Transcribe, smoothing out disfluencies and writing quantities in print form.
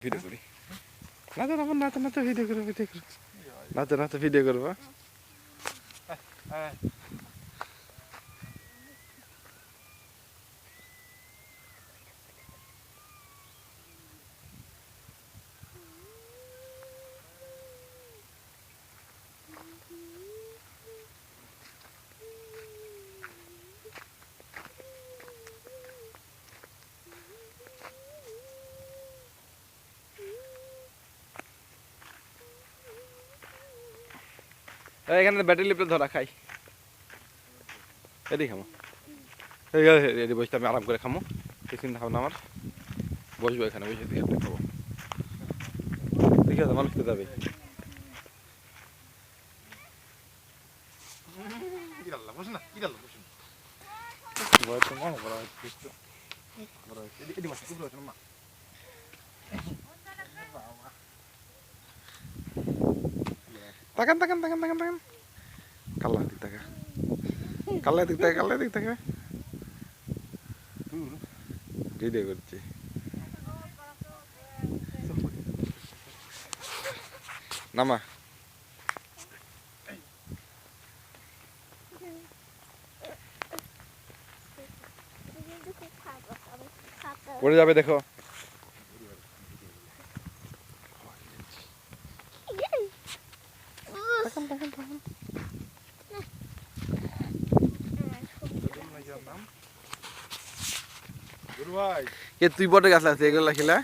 video করি নাতে video করবো নাতে ভিডিও করবো এখানে ব্যাটারি লিপে ধরা খাই এদিকে খামো এদিকে বসতে আমি আরাম করে খামো কিছু চিন্তা ভাবনা আমার বসবো এখানে বসে দিয়ে একটা খাবো ঠিক আছে মানুষ তো যাবে তাকান তাকান তাকান তাকান তাকান কাল্লা দিক থাকে কাল্লা দিক থাকে কাল্লা দিক থাকে ভিডিও করছি নামা পড়ে যাবে দেখো তুই বটে গাছ লাগছে এগুলো খেলা